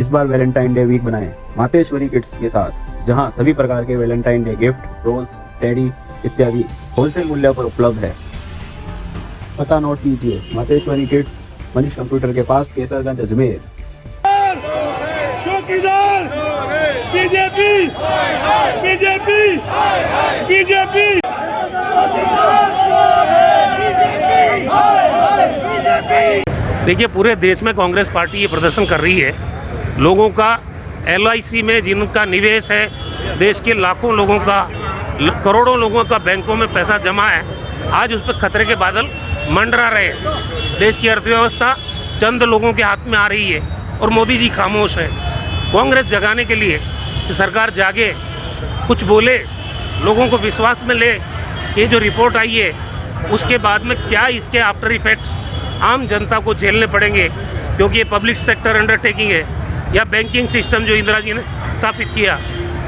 इस बार Valentine day week बनाएं Mateshwari kids के साथ, जहां सभी प्रकार के वैलेंटाइन डे गिफ्ट, रोज, टेडी इत्यादि होलसेल मूल्य पर उपलब्ध है। पता नोट कीजिए, मातेश्वरी किड्स, मनीष कंप्यूटर के पास, केसरगंज, अजमेर। चौकीदार बीजेपी बीजेपी बीजेपी। देखिए, पूरे देश में कांग्रेस पार्टी ये प्रदर्शन कर रही है। लोगों का LIC में जिनका निवेश है, देश के लाखों लोगों का, करोड़ों लोगों का बैंकों में पैसा जमा है, आज उस पर खतरे के बादल मंडरा रहे हैं। देश की अर्थव्यवस्था चंद लोगों के हाथ में आ रही है और मोदी जी खामोश है। कांग्रेस जगाने के लिए सरकार जागे, कुछ बोले, लोगों को विश्वास में ले। ये जो रिपोर्ट आई है उसके बाद में क्या इसके आफ्टर इफेक्ट्स आम जनता को झेलने पड़ेंगे, क्योंकि ये पब्लिक सेक्टर अंडरटेकिंग है या बैंकिंग सिस्टम जो इंदिरा जी ने स्थापित किया,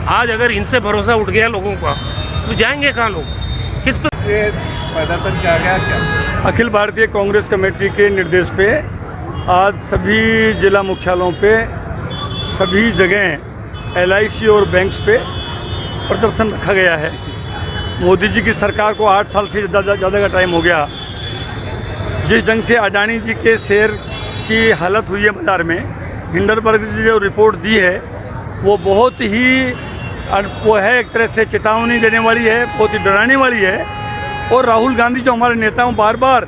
आज अगर इनसे भरोसा उठ गया लोगों का तो जाएंगे कहाँ लोग, किस पे प्रदर्शन किया गया? क्या अखिल भारतीय कांग्रेस कमेटी के निर्देश पे आज सभी जिला मुख्यालयों पे, सभी जगह LIC और बैंक्स पे प्रदर्शन रखा गया है। मोदी जी की सरकार को 8 साल से ज़्यादा का टाइम हो गया। जिस ढंग से अडानी जी के शेयर की हालत हुई है बाज़ार में, हिंडनबर्ग जी जो रिपोर्ट दी है वो बहुत ही वो है, एक तरह से चेतावनी देने वाली है, बहुत ही डराने वाली है। और राहुल गांधी जो हमारे नेता बार बार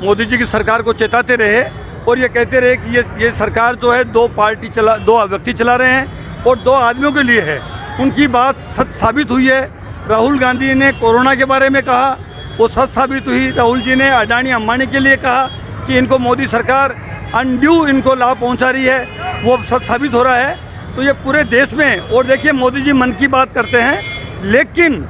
मोदी जी की सरकार को चेताते रहे और ये कहते रहे कि ये सरकार जो है दो व्यक्ति चला रहे हैं और 2 आदमियों के लिए है। उनकी बात सच साबित हुई है। राहुल गांधी ने कोरोना के बारे में कहा, वो सच साबित हुई। राहुल जी ने अडानी अंबानी के लिए कहा कि इनको मोदी सरकार अनड्यू इनको लाभ पहुंचा रही है, वो सच साबित हो रहा है। तो ये पूरे देश में, और देखिए मोदी जी मन की बात करते हैं, लेकिन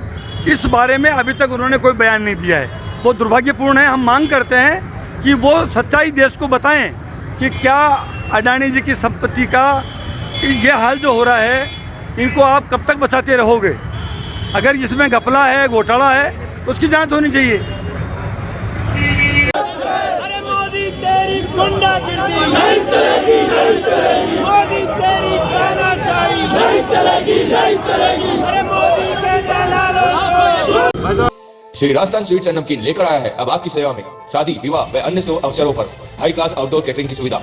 इस बारे में अभी तक उन्होंने कोई बयान नहीं दिया है। वो दुर्भाग्यपूर्ण है। हम मांग करते हैं कि वो सच्चाई देश को बताएं कि क्या अडानी जी की संपत्ति का ये हाल जो हो रहा है, इनको आप कब तक बचाते रहोगे? अगर इसमें घपला है, घोटाला है, तो उसकी जांच होनी चाहिए। अरे मोदी तेरी गुंडागिर्दी नहीं चलेगी, नहीं चलेगी। मोदी तेरी तानाशाही नहीं चलेगी, नहीं चलेगी। अरे मोदी के दलालों को। श्री राजस्थान स्वीट्स एंड नमकीन लेकर आया है अब आपकी सेवा में शादी, विवाह व अन्य शुभ अवसरों पर हाई क्लास आउटडोर कैटरिंग की सुविधा।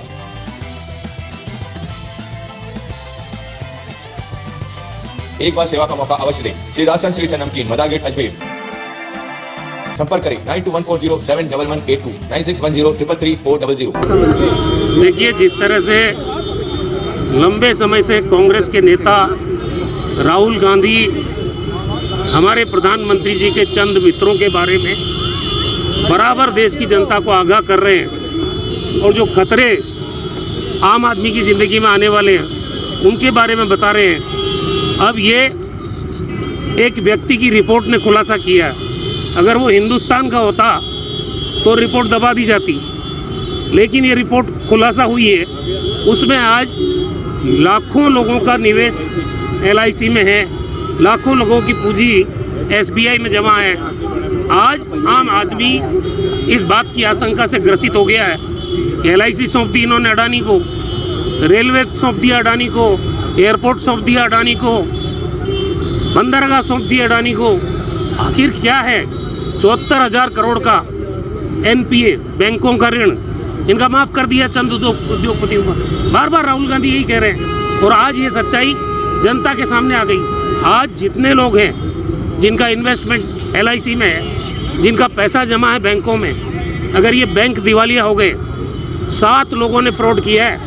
एक बार सेवा का मौका अवश्य दें। श्री राजस्थान स्वीट्स एंड नमकीन, मदार गेट, अजमेर। संपर्क करें 9214071182 9610333400। देखिए, जिस तरह से लंबे समय से कांग्रेस के नेता राहुल गांधी हमारे प्रधानमंत्री जी के चंद मित्रों के बारे में बराबर देश की जनता को आगाह कर रहे हैं और जो खतरे आम आदमी की ज़िंदगी में आने वाले हैं उनके बारे में बता रहे हैं। अब ये एक व्यक्ति की रिपोर्ट ने खुलासा किया है। अगर वो हिंदुस्तान का होता तो रिपोर्ट दबा दी जाती, लेकिन ये रिपोर्ट खुलासा हुई है। उसमें आज लाखों लोगों का निवेश LIC में है, लाखों लोगों की पूंजी SBI में जमा है। आज आम आदमी इस बात की आशंका से ग्रसित हो गया है कि LIC सौंप दी इन्होंने अडानी को, रेलवे सौंप दिया अडानी को, एयरपोर्ट सौंप दिया अडानी को, बंदरगाह सौंप दिया अडानी को। आखिर क्या है? 74,000 करोड़ का NPA बैंकों का ऋण इनका माफ़ कर दिया चंद उद्योगपतियों का। बार बार राहुल गांधी यही कह रहे हैं और आज ये सच्चाई जनता के सामने आ गई। आज जितने लोग हैं जिनका इन्वेस्टमेंट LIC में है, जिनका पैसा जमा है बैंकों में, अगर ये बैंक दिवालिया हो गए, 7 लोगों ने फ्रॉड किया है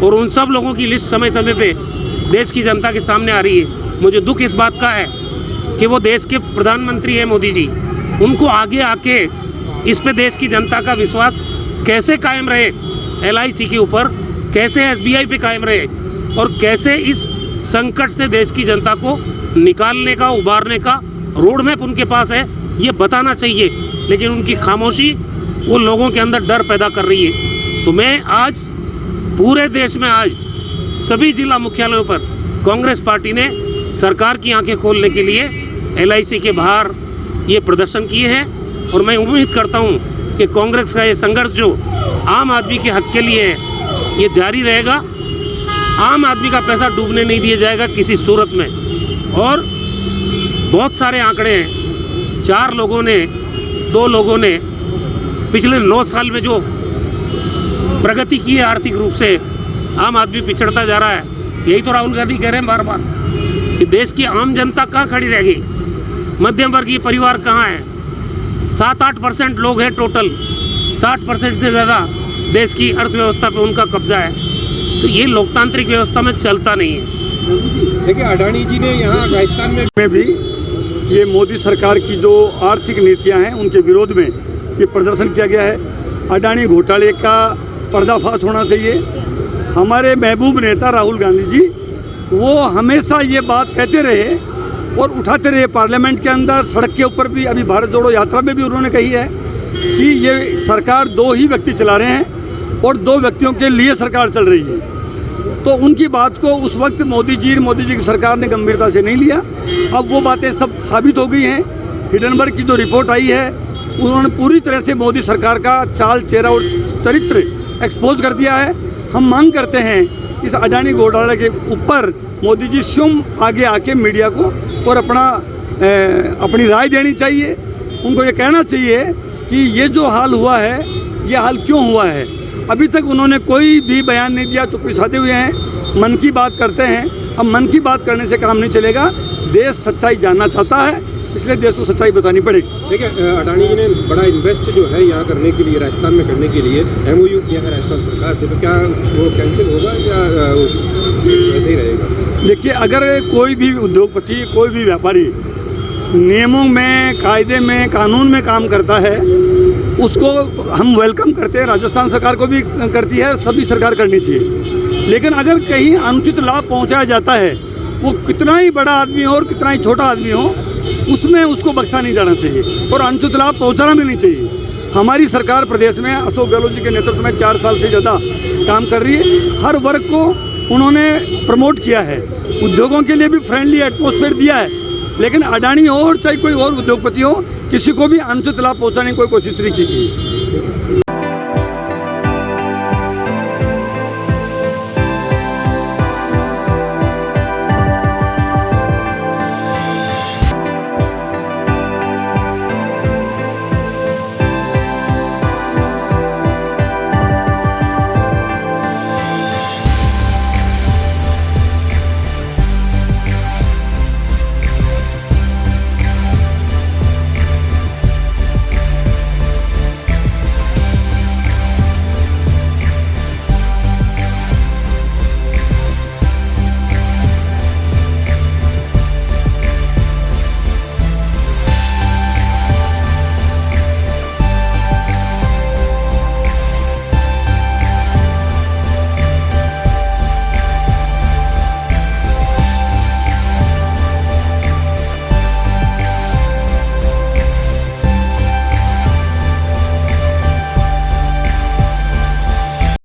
और उन सब लोगों की लिस्ट समय समय पे देश की जनता के सामने आ रही है। मुझे दुख इस बात का है कि वो देश के प्रधानमंत्री हैं मोदी जी, उनको आगे आके इस पे देश की जनता का विश्वास कैसे कायम रहे, LIC के ऊपर कैसे SBI पे कायम रहे और कैसे इस संकट से देश की जनता को निकालने का, उबारने का रोड मैप उनके पास है, ये बताना चाहिए। लेकिन उनकी खामोशी वो लोगों के अंदर डर पैदा कर रही है। तो मैं आज पूरे देश में आज सभी जिला मुख्यालयों पर कांग्रेस पार्टी ने सरकार की आंखें खोलने के लिए LIC के बाहर ये प्रदर्शन किए हैं और मैं उम्मीद करता हूँ कि कांग्रेस का ये संघर्ष जो आम आदमी के हक के लिए है ये जारी रहेगा। आम आदमी का पैसा डूबने नहीं दिया जाएगा किसी सूरत में। और बहुत सारे आंकड़े हैं, 4 लोगों ने 2 लोगों ने पिछले 9 साल में जो प्रगति की है आर्थिक रूप से, आम आदमी पिछड़ता जा रहा है। यही तो राहुल गांधी कह रहे हैं बार बार कि देश की आम जनता कहाँ खड़ी रह गई, मध्यम वर्गीय परिवार कहाँ है। 7-8% लोग हैं टोटल, 60% से ज़्यादा देश की अर्थव्यवस्था पे उनका कब्जा है। तो ये लोकतांत्रिक व्यवस्था में चलता नहीं है। देखिए, अडानी जी ने यहाँ राजस्थान में भी ये मोदी सरकार की जो आर्थिक नीतियां हैं उनके विरोध में ये प्रदर्शन किया गया है। अडानी घोटाले का पर्दाफाश होना चाहिए। हमारे महबूब नेता राहुल गांधी जी वो हमेशा ये बात कहते रहे और उठाते रहे, पार्लियामेंट के अंदर, सड़क के ऊपर भी, अभी भारत जोड़ो यात्रा में भी उन्होंने कही है कि ये सरकार 2 ही व्यक्ति चला रहे हैं और 2 व्यक्तियों के लिए सरकार चल रही है। तो उनकी बात को उस वक्त मोदी जी की सरकार ने गंभीरता से नहीं लिया। अब वो बातें सब साबित हो गई हैं। हिडनबर्ग की जो रिपोर्ट आई है उन्होंने पूरी तरह से मोदी सरकार का चाल, चेहरा और चरित्र एक्सपोज कर दिया है। हम मांग करते हैं इस अडानी घोटाले के ऊपर मोदी जी स्वयं आगे आके मीडिया को और अपनी राय देनी चाहिए। उनको ये कहना चाहिए कि ये जो हाल हुआ है ये हाल क्यों हुआ है। अभी तक उन्होंने कोई भी बयान नहीं दिया, चुप्पी साधे हुए हैं, मन की बात करते हैं। अब मन की बात करने से काम नहीं चलेगा, देश सच्चाई जानना चाहता है, इसलिए देश को सच्चाई बतानी पड़ेगी। देखिए, अडानी जी ने बड़ा इन्वेस्ट जो है यहाँ करने के लिए, राजस्थान में करने के लिए MOU किया है राजस्थान सरकार से, तो क्या वो कैंसिल होगा या वैसे ही रहेगा? देखिए, अगर कोई भी उद्योगपति, कोई भी व्यापारी नियमों में, कायदे में, कानून में काम करता है उसको हम वेलकम करते हैं। राजस्थान सरकार को भी करती है, सभी सरकार करनी चाहिए। लेकिन अगर कहीं अनुचित लाभ पहुंचाया जाता है, वो कितना ही बड़ा आदमी हो और कितना ही छोटा आदमी हो, उसमें उसको बख्शा नहीं जाना चाहिए और अनुचित लाभ पहुंचाना भी नहीं चाहिए। हमारी सरकार प्रदेश में अशोक गहलोत जी के नेतृत्व में 4 साल से ज़्यादा काम कर रही है। हर वर्ग को उन्होंने प्रमोट किया है, उद्योगों के लिए भी फ्रेंडली एटमॉस्फेयर दिया है। लेकिन अडानी हो और चाहे कोई और उद्योगपति हो, किसी को भी अनुचित लाभ पहुंचाने की कोई कोशिश नहीं की गई।